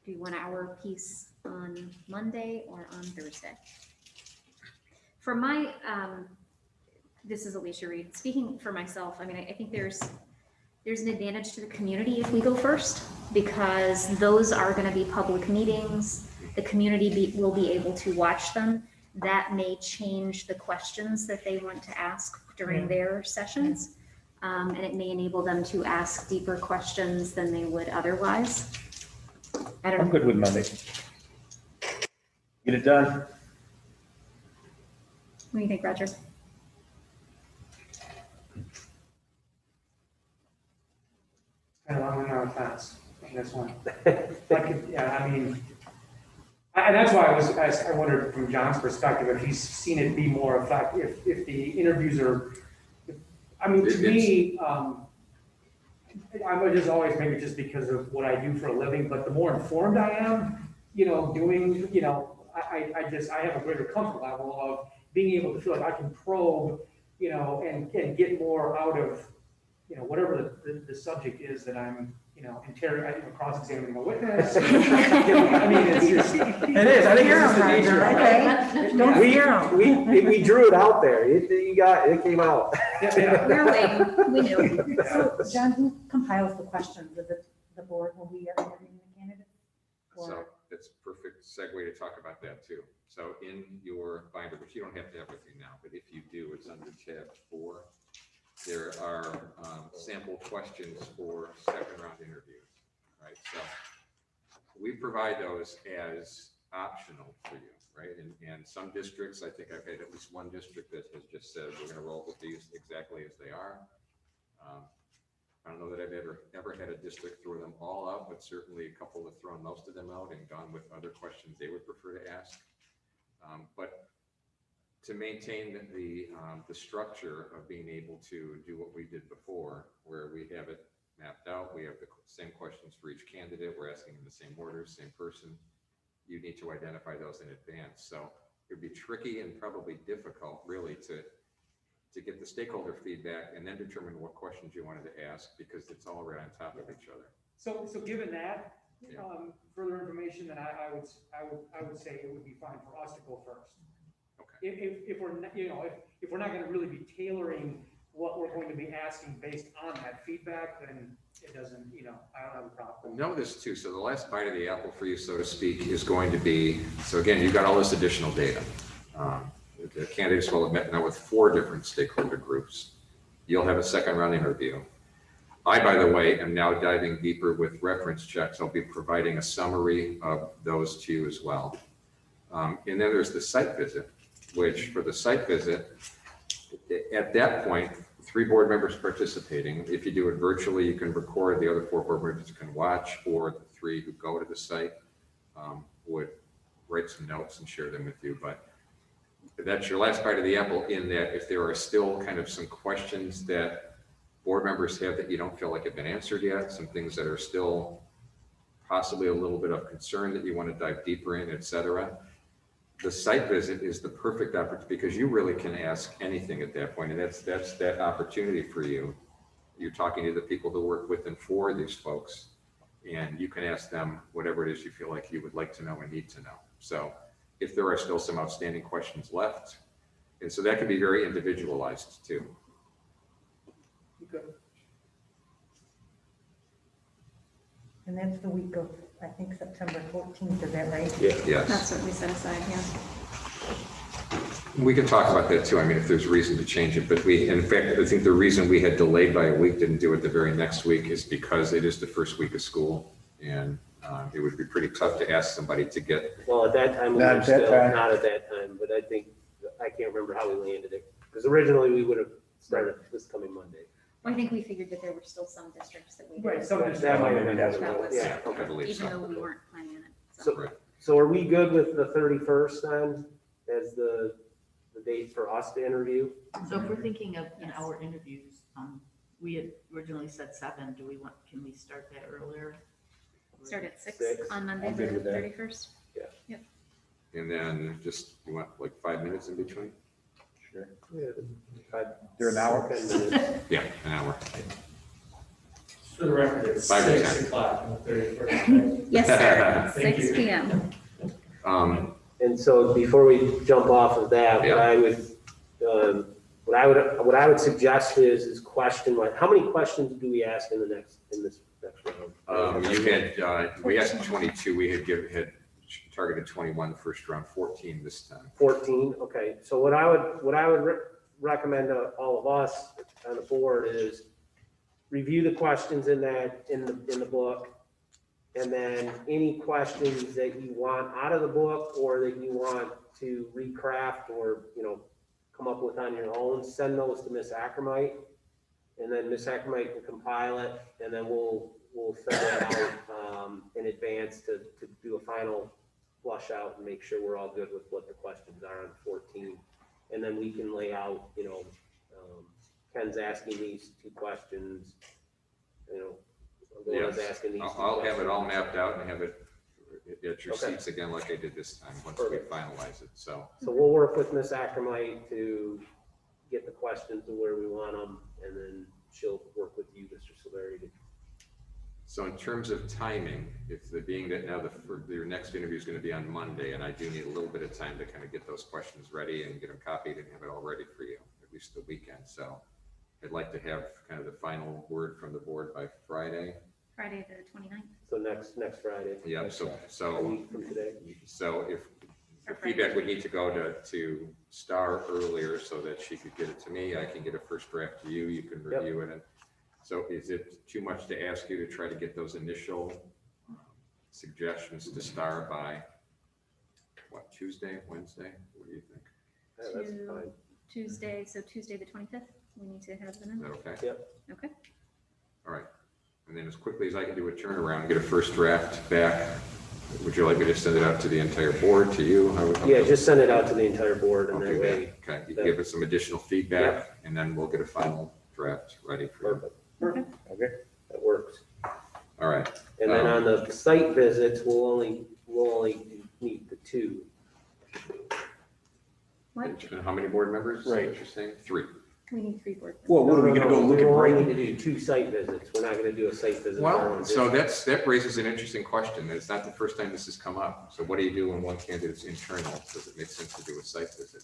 Do you want our piece on Monday or on Thursday? For my, this is Alicia Reed. Speaking for myself, I mean, I think there's an advantage to the community if we go first, because those are going to be public meetings. The community will be able to watch them. That may change the questions that they want to ask during their sessions. And it may enable them to ask deeper questions than they would otherwise. I don't I'm know. good with Monday. Get it done. What do you think, Roger? kind of on the fence on this one. I mean, and that's why I wondered from John's perspective, if he's seen it be more effective, if the interviews are, I mean, to me, I'm just always, maybe just because of what I do for a living, but the more informed I am, doing, I have a greater comfort level of being able to feel like I can probe, and get more out of, whatever the subject is that I'm, interrogating, cross-examining a witness. I mean, it's just. It is, I think it's just the nature of it. Okay, don't scare 'em. We drew it out there. It came out. We're waiting, we knew. So, John, who compiles the questions? Is it the board when we are interviewing the candidates? So it's a perfect segue to talk about that too. So in your binder, which you don't have to have with you now, but if you do, it's under tab 4. There are sample questions for second round interviews, right? So we provide those as optional for you, right? And some districts, I think I've had at least one district that has just said, we're gonna roll with these exactly as they are. I don't know that I've ever had a district throw them all out, but certainly a couple have thrown most of them out and gone with other questions they would prefer to ask. But to maintain the structure of being able to do what we did before, where we have it mapped out, we have the same questions for each candidate, we're asking in the same order, same person, you need to identify those in advance. So it'd be tricky and probably difficult really to get the stakeholder feedback and then determine what questions you wanted to ask, because it's all right on top of each other. So given that, further information, then I would say it would be fine for us to go first. Okay. If we're, if we're not gonna really be tailoring what we're going to be asking based on that feedback, then it doesn't, I don't have a problem. Know this too, so the last bite of the apple for you, so to speak, is going to be, so again, you've got all this additional data. The candidates will have met now with 4 different stakeholder groups. You'll have a second round interview. I, by the way, am now diving deeper with reference checks. I'll be providing a summary of those to you as well. And then there's the site visit, which for the site visit, at that point, 3 board members participating. If you do it virtually, you can record, the other 4 board members can watch, or the 3 who go to the site would write some notes and share them with you. But that's your last bite of the apple, in that if there are still kind of some questions that board members have that you don't feel like have been answered yet, some things that are still possibly a little bit of concern that you want to dive deeper in, et cetera, the site visit is the perfect opportunity, because you really can ask anything at that point, and that's that opportunity for you. You're talking to the people who work with and for these folks, and you can ask them whatever it is you feel like you would like to know and need to know. So if there are still some outstanding questions left, and so that can be very individualized too. Okay. And that's the week of, I think, September 14th, is that right? Yes. That's what we set aside, yeah. We can talk about that too. I mean, if there's reason to change it, but in fact, I think the reason we had delayed by a week, didn't do it the very next week, is because it is the first week of school, and it would be pretty tough to ask somebody to get. Well, at that time, we Not were at that still, time. not at that time, but I can't remember how we landed it. Because originally we would have started this coming Monday. I think we figured that there were still some districts that we. Right, some districts. That might have been, That was- yeah, I okay. believe Even though so. we weren't planning on it. So, Right. so are we good with the 31st then, as the a date for us to interview. So if we're thinking of an hour interviews, we had originally said 7. Can we start that earlier? Start at 6 6. on Monday, I'm good the with that. 31st. And then just, you want like 5 minutes in between? Sure. Yeah, They're an hour? 10 minutes. Yeah, an hour. For the record, it's 5 to 6 10. o'clock on the 31st. Yes, sir, Thank 6 you. PM. And so before we jump off of that, Yeah. what I would suggest is question, like, how many questions do we ask in this next round? You had, we asked 22, we had targeted 21 the first round, 14 this time. 14, okay. So what I would recommend to all of us on the board is review the questions in the book. And then any questions that you want out of the book or that you want to recraft or, come up with on your own, send those to Ms. Ackermite. And then Ms. Ackermite can compile it, and then we'll send it out in advance to do a final flush out and make sure we're all good with what the questions are on 14. And then we can lay out, Ken's asking these 2 questions, Lauren's asking these 2 questions. I'll have it all mapped out and have it at your Okay. seats again like I did this time, once we finalize it, so. So we'll work with Ms. Ackermite to get the questions to where we want them, and then she'll work with you, Mr. Solari. So in terms of timing, being that now your next interview is going to be on Monday, and I do need a little bit of time to kind of get those questions ready and get them copied and have it all ready for you, at least the weekend. So I'd like to have kind of the final word from the board by Friday. Friday the 29th. So next Friday. Yeah, A so week from today. if the feedback would need to go to Star earlier so that she could get it to me, I can get a first draft to you, you can review it. And so is it too much to ask you to try to get those initial suggestions to Star by, what, Tuesday, Wednesday? What do you think? Yeah, that's fine. Tuesday, so Tuesday the 25th, we need to have them Is in. that okay? Yep. Okay. All right. And then as quickly as I can do a turnaround, get a first draft back, would you like me to send it out to the entire board, to you? Yeah, just send it out to the entire board, I'll and do that that. way. Okay, you can give us some additional feedback, and then we'll get a final draft ready for you. Perfect. Okay. That works. All right. And then on the site visits, we'll only meet the 2. What? And how many board members? Is that Right. what you're saying? 3. We need 3 board members. Well, what are we gonna go look at We'll only break? need to do 2 site visits. We're not gonna do a site visit. for Well, one so district. that raises an interesting question. It's not the first time this has come up. So what do you do when one candidate's internal? Does it make sense to do a site visit?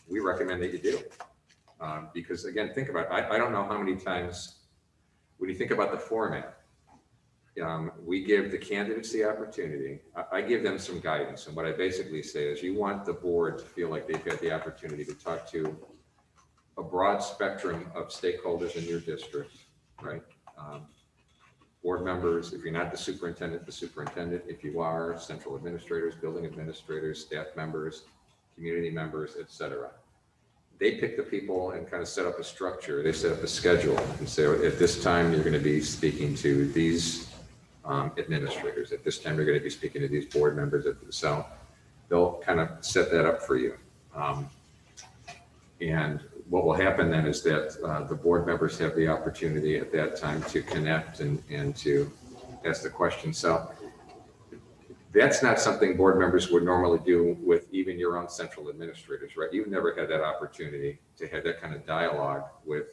We recommend that you do. Because again, think about it. I don't know how many times, when you think about the format, we give the candidates the opportunity. I give them some guidance. And what I basically say is you want the board to feel like they've had the opportunity to talk to a broad spectrum of stakeholders in your district, right? Board members, if you're not the superintendent. If you are, central administrators, building administrators, staff members, community members, et cetera. They pick the people and kind of set up a structure. They set up a schedule and say, at this time, you're going to be speaking to these administrators. At this time, you're going to be speaking to these board members. So they'll kind of set that up for you. And what will happen then is that the board members have the opportunity at that time to connect and to ask the question. So that's not something board members would normally do with even your own central administrators, right? You've never had that opportunity to have that kind of dialogue with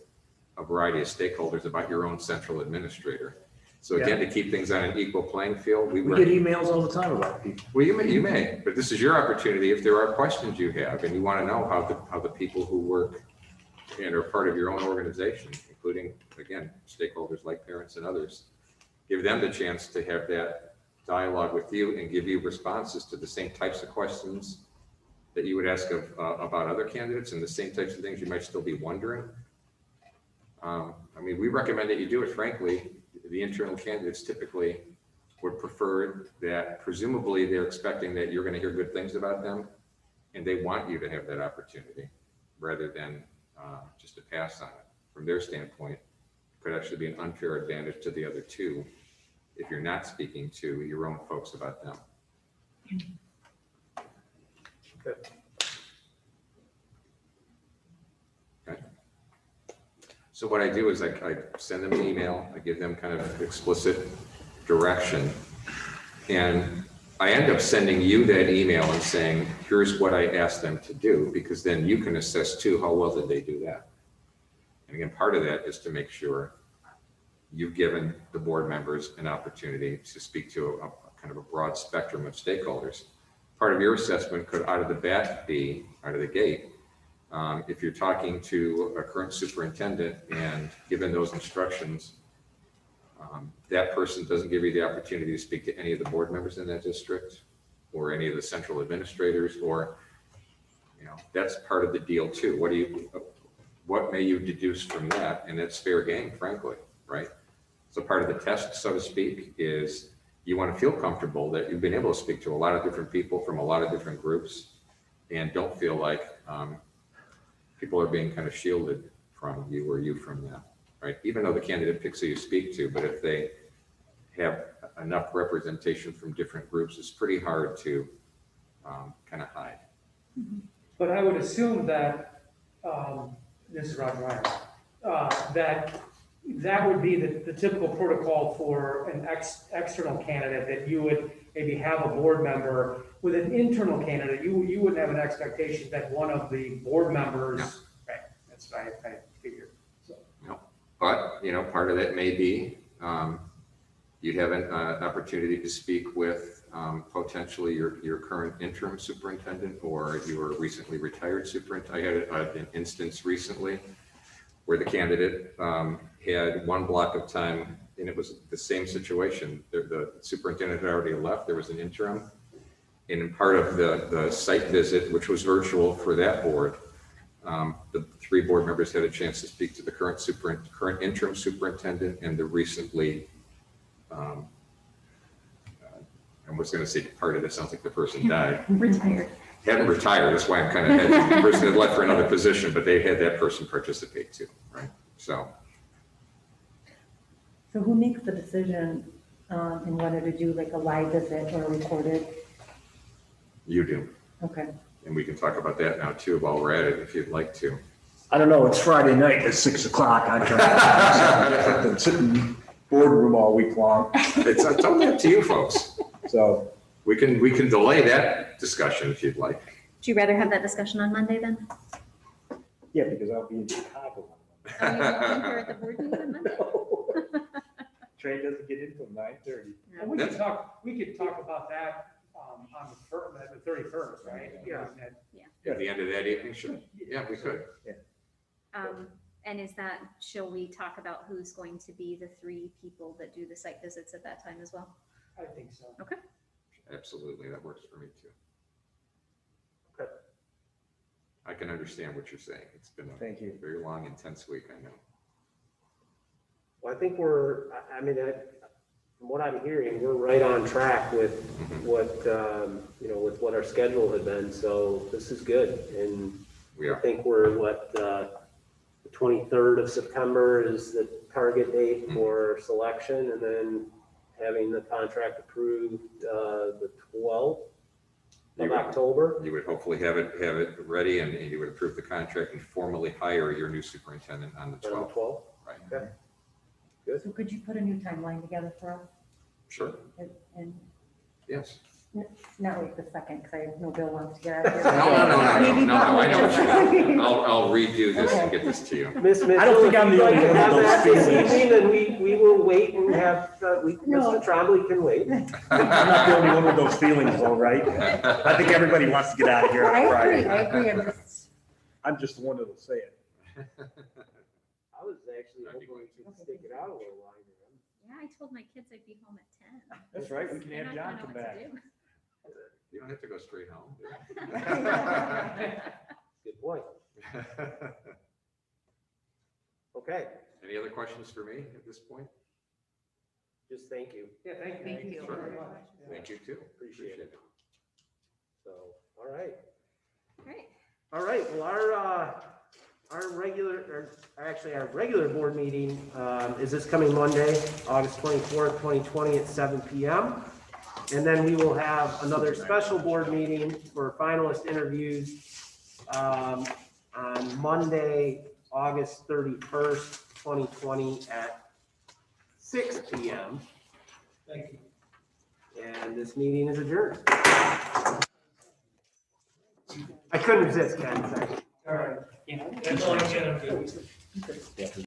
a variety of stakeholders about your own central administrator. So again, to keep things on an equal playing field, We get emails all the time about people. well, you may, but this is your opportunity. If there are questions you have and you want to know how the people who work and are part of your own organization, including, again, stakeholders like parents and others, give them the chance to have that dialogue with you and give you responses to the same types of questions that you would ask of about other candidates and the same types of things you might still be wondering. I mean, we recommend that you do it, frankly. The internal candidates typically would prefer that. Presumably they're expecting that you're going to hear good things about them and they want you to have that opportunity rather than just to pass on it. From their standpoint, it could actually be an unfair advantage to the other 2 if you're not speaking to your own folks about them. Okay. So what I do is I send them an email, I give them kind of explicit direction. And I end up sending you that email and saying, here's what I asked them to do, because then you can assess too, how well did they do that? And again, part of that is to make sure you've given the board members an opportunity to speak to a kind of a broad spectrum of stakeholders. Part of your assessment could out of the gate, if you're talking to a current superintendent and given those instructions, that person doesn't give you the opportunity to speak to any of the board members in that district or any of the central administrators, or, that's part of the deal too. What may you deduce from that? And it's fair game, frankly, right? So part of the test, so to speak, is you want to feel comfortable that you've been able to speak to a lot of different people from a lot of different groups and don't feel like people are being kind of shielded from you or you from them, right? Even though the candidate picks who you speak to, but if they have enough representation from different groups, it's pretty hard to kind of hide. But I would assume that, this is Roger Myers, that would be the typical protocol for an external candidate, that you would maybe have a board member. With an internal candidate, you wouldn't have an expectation that one of the board members, No. right, that's what I figured. So. No, but, part of that may be, you'd have an opportunity to speak with potentially your current interim superintendent or your recently retired superintendent. I had an instance recently where the candidate had one block of time, and it was the same situation. The superintendent had already left, there was an interim. And in part of the site visit, which was virtual for that board, the three board members had a chance to speak to the current interim superintendent and the recently, I was going to say departed, it sounds like the person died. Retired. Hadn't retired, that's why I'm kind of hedging. The person had left for another position, but they had that person participate too, right? So who makes the decision in whether to do like a live visit or recorded? you do. Okay. And we can talk about that now too while we're at it, if you'd like to. I don't know, it's Friday night at 6 o'clock. I try to sit in boardroom all week long, It's totally up to you folks. so. We can delay that discussion if you'd like. Would you rather have that discussion on Monday then? Yeah, because I'll be in Chicago. Are you going here at the board meeting on Monday? Train doesn't get in until 9:30. And we could talk about that on the 31st, right? Yeah. At the end of that evening, sure. Yeah, we could. And is that, shall we talk about who's going to be the three people that do the site visits at that time as well? I think so. Okay. Absolutely, that works for me too. Okay. I can understand what you're saying. It's been Thank you. a very long, intense week, I know. Well, I think from what I'm hearing, we're right on track with what, with what our schedule had been. So this is good. And We I are. think we're the 23rd of September is the target date for selection, and then having the contract approved the 12th of October. You would hopefully have it ready and you would approve the contract and formally hire your new superintendent on the 12th. Right. Okay. So could you put a new timeline together for us? Sure. And Yes. not like the second, because I know Bill wants to get out of here. No, I know what you mean. I'll redo this and get this to you. Miss Mitchell, I don't think I'm the only one with have those that this feelings. evening, then we will wait and have, Mr. Trombley can wait. I'm not the only one with those feelings, all right? I think everybody wants to get out of here on a I Friday. agree. I'm just the one that'll say it. I was actually hoping we could stick it out a little longer. Yeah, I told my kids I'd be home at 10. That's right, we can They're have not John gonna come know what back. to do. You don't have to go straight home. Good point. Okay, Any other questions for me at this point? just thank you. Yeah, thank you. Thank you. so very much. Thank you too. Appreciate it. So, all right. Great. All right, well, our regular board meeting is this coming Monday, August 24th, 2020 at 7 p.m. And then we will have another special board meeting for finalist interviews on Monday, August 31st 2020 at 6 p.m. Thank you. And this meeting is adjourned. I couldn't resist, Ken. Sorry. All right. That's all I can do. Yeah, 'cause